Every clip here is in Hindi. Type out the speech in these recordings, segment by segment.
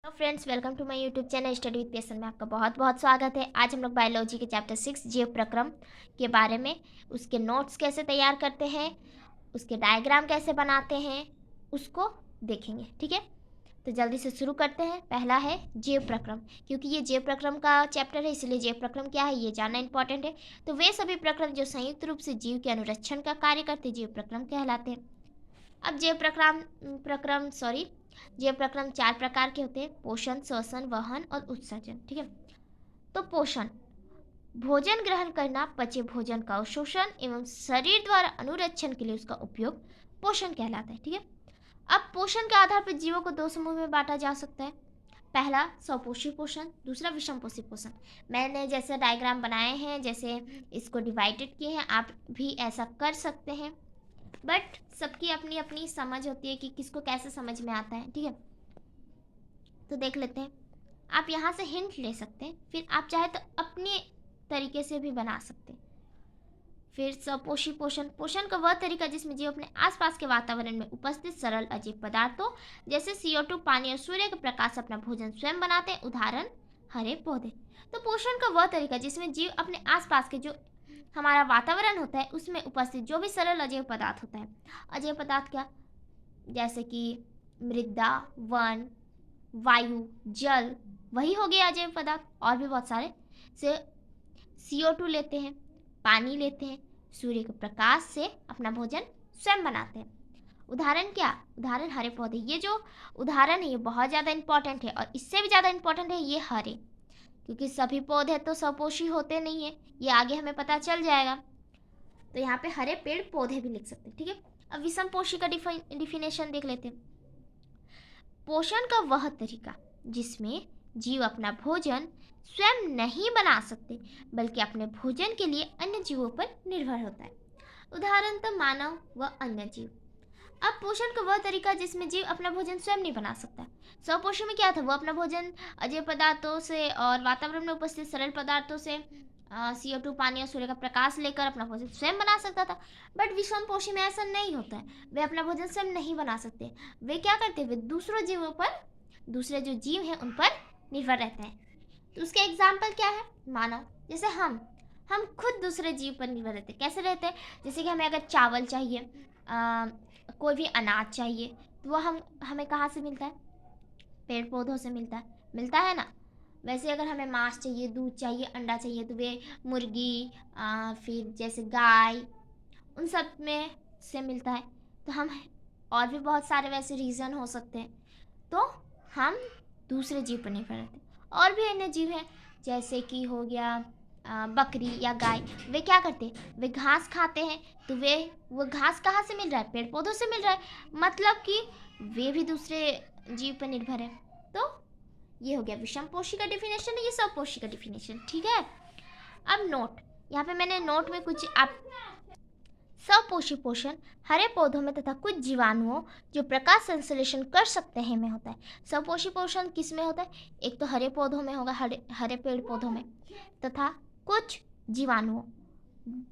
Hello friends, welcome to my YouTube channel study with passion में आपका बहुत बहुत स्वागत है। आज हम लोग बायोलॉजी के चैप्टर 6 जीव प्रक्रम के बारे में, उसके नोट्स कैसे तैयार करते हैं, उसके डायग्राम कैसे बनाते हैं, उसको देखेंगे। ठीक है, तो जल्दी से शुरू करते हैं। पहला है जीव प्रक्रम। क्योंकि ये जीव प्रक्रम का चैप्टर है, इसलिए जीव प्रक्रम क्या है ये जानना इंपॉर्टेंट है। तो वे सभी प्रक्रम जो संयुक्त रूप से जीव के अनुरक्षण का कार्य करते जीव प्रक्रम कहलाते हैं। अब जैव प्रक्रम 4 प्रकार के होते हैं: पोषण, श्वसन, वहन और उत्सर्जन। ठीक है, तो पोषण, भोजन ग्रहण करना, पचे भोजन का अवशोषण एवं शरीर द्वारा अनुरक्षण के लिए उसका उपयोग पोषण कहलाता है। ठीक है, अब पोषण के आधार पर जीवों को दो समूह में बांटा जा सकता है। पहला स्वपोषी पोषण, दूसरा विषमपोषी पोषण। मैंने जैसे डायग्राम बनाए हैं, जैसे इसको डिवाइडेड किए हैं, आप भी ऐसा कर सकते हैं। बट सबकी अपनी अपनी समझ होती है कि किसको कैसे समझ में आता है। ठीक है, तो देख लेते हैं। आप यहाँ से हिंट ले सकते हैं, फिर आप चाहे तो अपने तरीके से भी बना सकते हैं। फिर स्वपोषी पोषण, पोषण का वह तरीका जिसमें जीव अपने आसपास के वातावरण में उपस्थित सरल अजीव पदार्थों जैसे CO2, पानी और सूर्य के प्रकाश से अपना भोजन स्वयं बनाते हैं। उदाहरण हरे पौधे। तो पोषण का वह तरीका जिसमें जीव अपने आसपास के जो हमारा वातावरण होता है उसमें उपस्थित जो भी सरल अजैव पदार्थ होता है। अजैव पदार्थ क्या, जैसे कि मृदा, वन, वायु, जल, वही हो गया अजैव पदार्थ। और भी बहुत सारे से CO2 लेते हैं, पानी लेते हैं, सूर्य के प्रकाश से अपना भोजन स्वयं बनाते हैं। उदाहरण क्या, उदाहरण हरे पौधे। ये जो उदाहरण है ये बहुत ज़्यादा इंपॉर्टेंट है, और इससे भी ज़्यादा इंपॉर्टेंट है ये हरे, क्योंकि सभी पौधे तो स्वपोषी होते नहीं है, ये आगे हमें पता चल जाएगा। तो यहाँ पे हरे पेड़ पौधे भी लिख सकते हैं। ठीक है, अब विषम पोषी का डिफिनेशन देख लेते हैं। पोषण का वह तरीका जिसमें जीव अपना भोजन स्वयं नहीं बना सकते बल्कि अपने भोजन के लिए अन्य जीवों पर निर्भर होता है। उदाहरण तो मानव व अन्य जीव। अब पोषण का वह तरीका जिसमें जीव अपना भोजन स्वयं नहीं बना सकता। स्वपोषी में क्या था, वो अपना भोजन अजैव पदार्थों से और वातावरण में उपस्थित सरल पदार्थों से CO2, पानी और सूर्य का प्रकाश लेकर अपना भोजन स्वयं बना सकता था। बट विषम पोषी में ऐसा नहीं होता है, वे अपना भोजन स्वयं नहीं बना सकते। वे क्या करते हैं, वे दूसरों जीवों पर, दूसरे जो जीव हैं उन पर निर्भर रहते हैं। तो उसके एग्जाम्पल क्या है, मानव। जैसे हम खुद दूसरे जीव पर निर्भर रहते हैं। कैसे रहते हैं, जैसे कि हमें अगर चावल चाहिए, कोई भी अनाज चाहिए, तो वो हमें कहाँ से मिलता है, पेड़ पौधों से मिलता है ना। वैसे अगर हमें मांस चाहिए, दूध चाहिए, अंडा चाहिए, तो वे मुर्गी, फिर जैसे गाय, उन सब में से मिलता है। तो हम, और भी बहुत सारे वैसे रीज़न हो सकते हैं, तो हम दूसरे जीव पर निर्भर रहते हैं। और भी अन्य जीव हैं, जैसे कि हो गया बकरी या गाय। वे क्या करते हैं, वे घास खाते हैं। तो वो घास कहाँ से मिल रहा है, पेड़ पौधों से मिल रहा है, मतलब कि वे भी दूसरे जीव पर निर्भर है। तो ये हो गया विषम पोषी का डिफिनेशन, ये सब पोषी का डिफिनेशन। ठीक है, अब नोट, यहाँ पे मैंने नोट में कुछ आप स्वपोषी पोषण हरे पौधों में तथा कुछ जीवाणुओं जो प्रकाश संश्लेषण कर सकते हैं में होता है। स्वपोषी पोषण किस में होता है, एक तो हरे पौधों में होगा, हरे पेड़ पौधों में, तथा कुछ जीवाणुओं,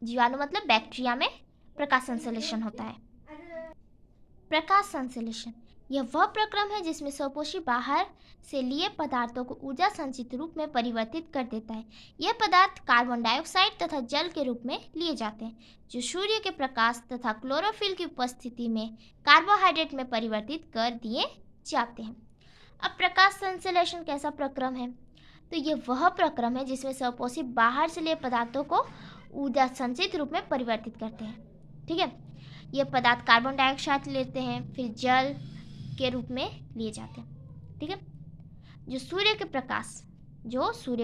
जीवाणु मतलब बैक्टीरिया में प्रकाश संश्लेषण होता है। प्रकाश संश्लेषण यह वह प्रक्रम है जिसमें स्वपोषी बाहर से लिए पदार्थों को ऊर्जा संचित रूप में परिवर्तित कर देता है। यह पदार्थ कार्बन डाइऑक्साइड तथा जल के रूप में लिए जाते हैं, जो सूर्य के प्रकाश तथा क्लोरोफिल की उपस्थिति में कार्बोहाइड्रेट में परिवर्तित कर दिए जाते हैं। अब प्रकाश संश्लेषण कैसा प्रक्रम है, तो यह वह प्रक्रम है जिसमें स्वपोषी बाहर से लिए पदार्थों को ऊर्जा संचित रूप में परिवर्तित करते हैं। ठीक है, ये पदार्थ कार्बन डाइऑक्साइड लेते हैं, फिर जल के रूप में लिए जाते हैं। ठीक है, जो सूर्य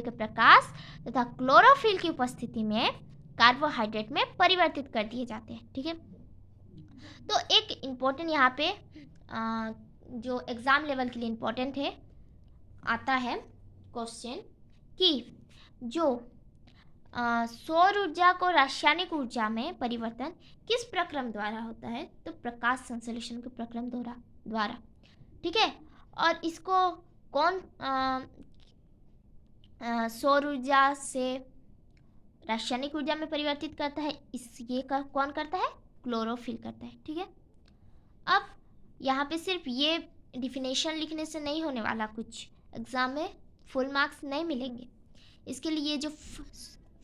के प्रकाश तथा क्लोरोफिल की उपस्थिति में कार्बोहाइड्रेट में परिवर्तित कर दिए जाते हैं। ठीक है, तो एक इम्पोर्टेंट यहाँ पे जो एग्जाम लेवल के लिए इम्पोर्टेंट है, आता है क्वेश्चन कि जो सौर ऊर्जा को रासायनिक ऊर्जा में परिवर्तन किस प्रक्रम द्वारा होता है, तो प्रकाश संश्लेषण के प्रक्रम द्वारा। ठीक है, और इसको कौन सौर ऊर्जा से रासायनिक ऊर्जा में परिवर्तित करता है, कौन करता है, क्लोरोफिल करता है। ठीक है, अब यहाँ पे सिर्फ ये डिफिनेशन लिखने से नहीं होने वाला, कुछ एग्ज़ाम में फुल मार्क्स नहीं मिलेंगे। इसके लिए ये जो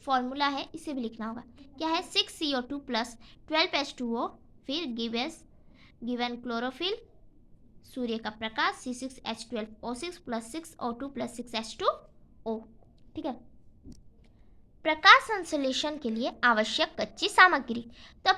फॉर्मूला है इसे भी लिखना होगा। क्या है? 6CO2 प्लस 12H2O, फिर गिवन क्लोरोफिल, सूर्य का प्रकाश, C6H12O6 plus 6O2 plus 6H2O। ठीक है। प्रकाश संश्लेषण के लिए आवश्यक कच्ची सामग्री। तो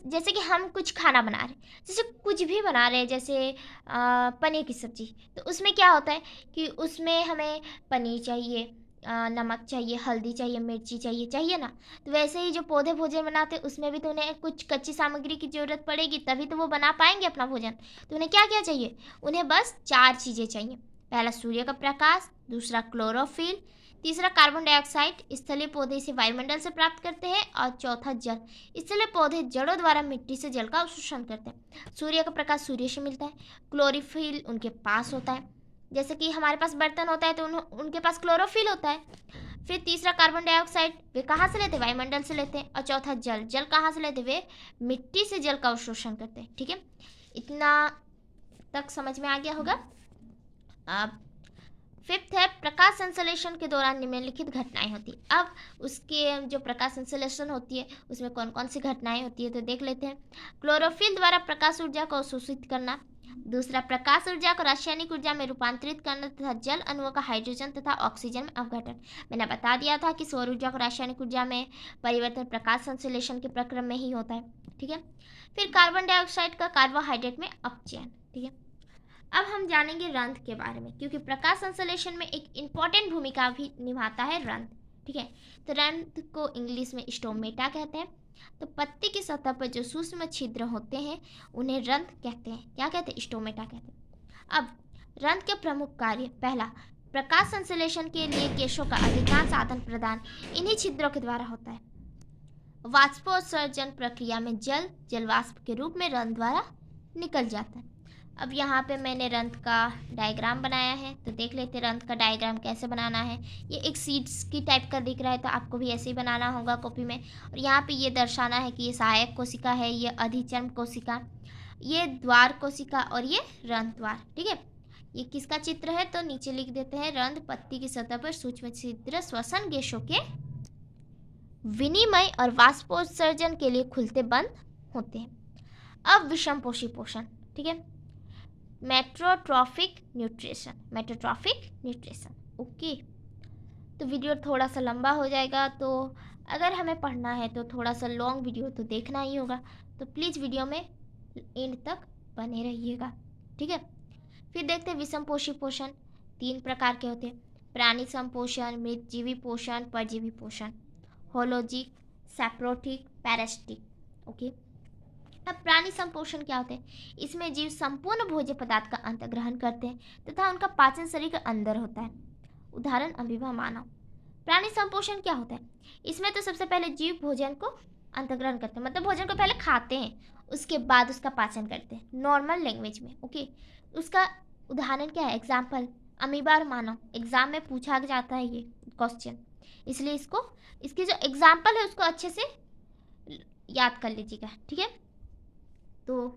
जैसे कि हम कुछ खाना बना रहे हैं, जैसे कुछ भी बना रहे हैं, जैसे पनीर की सब्जी, तो उसमें क्या होता है कि उसमें हमें पनीर चाहिए, नमक चाहिए, हल्दी चाहिए, मिर्ची चाहिए ना। तो वैसे ही जो पौधे भोजन बनाते हैं उसमें भी तो उन्हें कुछ कच्ची सामग्री की ज़रूरत पड़ेगी, तभी तो वो बना पाएंगे अपना भोजन। तो उन्हें क्या क्या चाहिए? उन्हें बस 4 चीज़ें चाहिए। पहला सूर्य का प्रकाश, दूसरा क्लोरोफिल, तीसरा कार्बन डाइऑक्साइड, स्थलीय पौधे इसे वायुमंडल से प्राप्त करते हैं, और चौथा जल। स्थलीय पौधे जड़ों द्वारा मिट्टी से जल का अवशोषण करते हैं। सूर्य का प्रकाश सूर्य से मिलता है, क्लोरोफिल उनके पास होता है, जैसे कि हमारे पास बर्तन होता है तो उनके पास क्लोरोफिल होता है। फिर तीसरा कार्बन डाइऑक्साइड, वे कहाँ से लेते हैं? वायुमंडल से लेते हैं। और चौथा जल, जल कहाँ से लेते हैं? वे मिट्टी से जल का अवशोषण करते हैं। ठीक है, इतना तक समझ में आ गया होगा। अब फिफ्थ है, प्रकाश संश्लेषण के दौरान निम्नलिखित घटनाएं होती है। अब उसके जो प्रकाश संश्लेषण होती है उसमें कौन कौन सी घटनाएं होती है तो देख लेते हैं। क्लोरोफिल द्वारा प्रकाश ऊर्जा को अवशोषित करना, दूसरा प्रकाश ऊर्जा को रासायनिक ऊर्जा में रूपांतरित करना तथा जल अणुओं का हाइड्रोजन तथा ऑक्सीजन में अवघटन। मैंने बता दिया था कि सौर ऊर्जा को रासायनिक ऊर्जा में परिवर्तन प्रकाश संश्लेषण के प्रक्रम में ही होता है। ठीक है। फिर कार्बन डाइऑक्साइड का कार्बोहाइड्रेट में अपचयन। ठीक है। अब हम जानेंगे रंध्र के बारे में, क्योंकि प्रकाश संश्लेषण में एक इम्पॉर्टेंट भूमिका भी निभाता है रंध्र। ठीक है। तो रंध्र को इंग्लिश में स्टोमेटा कहते हैं। तो पत्ती की सतह पर जो सूक्ष्म छिद्र होते हैं उन्हें रंध्र कहते हैं। क्या कहते हैं? स्टोमेटा कहते हैं। अब रंध्र के प्रमुख कार्य, पहला, प्रकाश संश्लेषण के लिए गैसों का अधिकांश आदान प्रदान इन्हीं छिद्रों के द्वारा होता है। वाष्पोत्सर्जन प्रक्रिया में जल वाष्प के रूप में रंध्र द्वारा निकल जाता है। अब यहाँ पे मैंने रंध्र का डायग्राम बनाया है, तो देख लेते हैं रंध्र का डायग्राम कैसे बनाना है। ये एक सीड्स की टाइप का दिख रहा है, तो आपको भी ऐसे ही बनाना होगा कॉपी में। और यहाँ पे ये दर्शाना है कि ये सहायक कोशिका है, ये अधिचर्म कोशिका, ये द्वार कोशिका, और ये रंध्र द्वार। ठीक है। ये किसका चित्र है? तो नीचे लिख देते हैं, रंध्र पत्ती की सतह पर सूक्ष्म छिद्र श्वसन गैसों के विनिमय और वाष्पोत्सर्जन के लिए खुलते बंद होते हैं। अब विषमपोषी पोषण। ठीक है। मेट्रोट्रॉफिक न्यूट्रिशन। ओके। तो वीडियो थोड़ा सा लंबा हो जाएगा, तो अगर हमें पढ़ना है तो थोड़ा सा लॉन्ग वीडियो तो देखना ही होगा। तो प्लीज़ वीडियो में एंड तक बने रहिएगा। ठीक है। फिर देखते हैं विषमपोषी पोषण 3 प्रकार के होते हैं। प्राणी संपोषण, मृतजीवी पोषण, परजीवी पोषण, होलोजिक, सैप्रोटिक, पैरासिटिक। ओके। अब प्राणी संपोषण क्या होते हैं? इसमें जीव संपूर्ण भोज्य पदार्थ का अंत ग्रहण करते हैं तथा उनका पाचन शरीर के अंदर होता है। उदाहरण, अमीबा, मानव। प्राणी संपोषण क्या होता है? इसमें तो सबसे पहले जीव भोजन को अंत ग्रहण करते हैं, मतलब भोजन को पहले खाते हैं, उसके बाद उसका पाचन करते हैं, नॉर्मल लैंग्वेज में। ओके। उसका उदाहरण क्या है? एग्जाम्पल, अमीबा और मानव। एग्जाम में पूछा जाता है ये क्वेश्चन, इसलिए इसकी जो एग्जाम्पल है उसको अच्छे से याद कर लीजिएगा। ठीक है। तो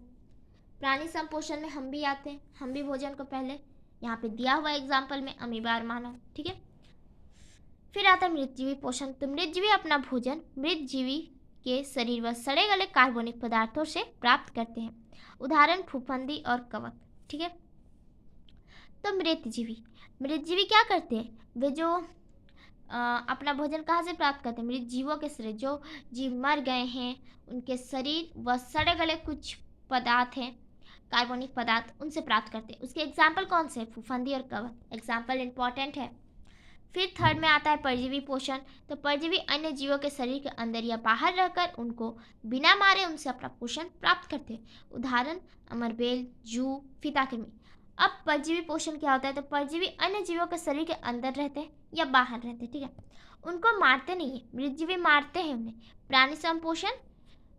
प्राणी संपोषण में हम भी आते हैं, हम भी भोजन को पहले यहाँ पे दिया हुआ एग्जाम्पल में अमीबा और मानव। ठीक है। फिर आता है मृतजीवी पोषण। तो मृतजीवी अपना भोजन मृतजीवी के शरीर व सड़े गले कार्बनिक पदार्थों से प्राप्त करते हैं। उदाहरण, फफूंदी और कवक। ठीक है। तो मृतजीवी क्या करते हैं? वे जो अपना भोजन कहाँ से प्राप्त करते हैं? मृत जीवों के शरीर, जो जीव मर गए हैं उनके शरीर व सड़े गले कुछ पदार्थ हैं, कार्बनिक पदार्थ, उनसे प्राप्त करते हैं। उसके एग्जाम्पल कौन से? फफूंदी और कवक। एग्जाम्पल इंपॉर्टेंट है। फिर थर्ड में आता है परजीवी पोषण। तो परजीवी अन्य जीवों के शरीर के अंदर या बाहर रहकर उनको बिना मारे उनसे अपना पोषण प्राप्त करते हैं। उदाहरण, अमरबेल, जू, फीताकृमि। अब परजीवी पोषण क्या होता है? तो परजीवी अन्य जीवों के शरीर के अंदर रहते हैं या बाहर रहते हैं। ठीक है। उनको मारते नहीं है, मृतजीवी मारते हैं उन्हें। प्राणी संपोषण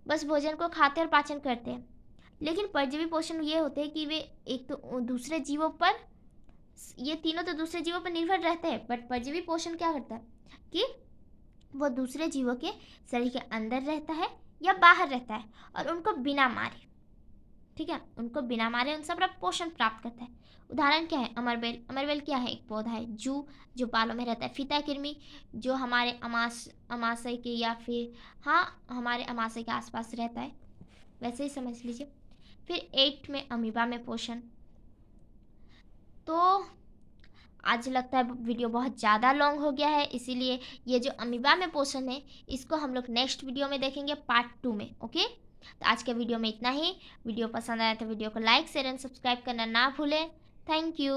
बस भोजन को खाते और पाचन करते हैं, लेकिन परजीवी पोषण ये होते हैं कि वे एक तो दूसरे जीवों पर, ये तीनों तो दूसरे जीवों पर निर्भर रहते हैं, बट परजीवी पोषण क्या करता है कि वो दूसरे जीवों के शरीर के अंदर रहता है या बाहर रहता है और उनको बिना मारे ठीक है, उनको बिना मारे उनसे अपना पोषण प्राप्त करता है। उदाहरण क्या है? अमरबेल। अमरबेल क्या है? एक पौधा है। जू, जो बालों में रहता है। फीता कृमि, जो हमारे अमाशय के या फिर हाँ हमारे अमाशय के आसपास रहता है, वैसे ही समझ लीजिए। फिर 8 में अमीबा में पोषण। तो आज लगता है वीडियो बहुत ज़्यादा लॉन्ग हो गया है, इसीलिए ये जो अमीबा में पोषण है इसको हम लोग नेक्स्ट वीडियो में देखेंगे, पार्ट 2 में। ओके, तो आज के वीडियो में इतना ही। वीडियो पसंद आया तो वीडियो को लाइक शेयर एंड सब्सक्राइब करना ना भूलें। Thank you.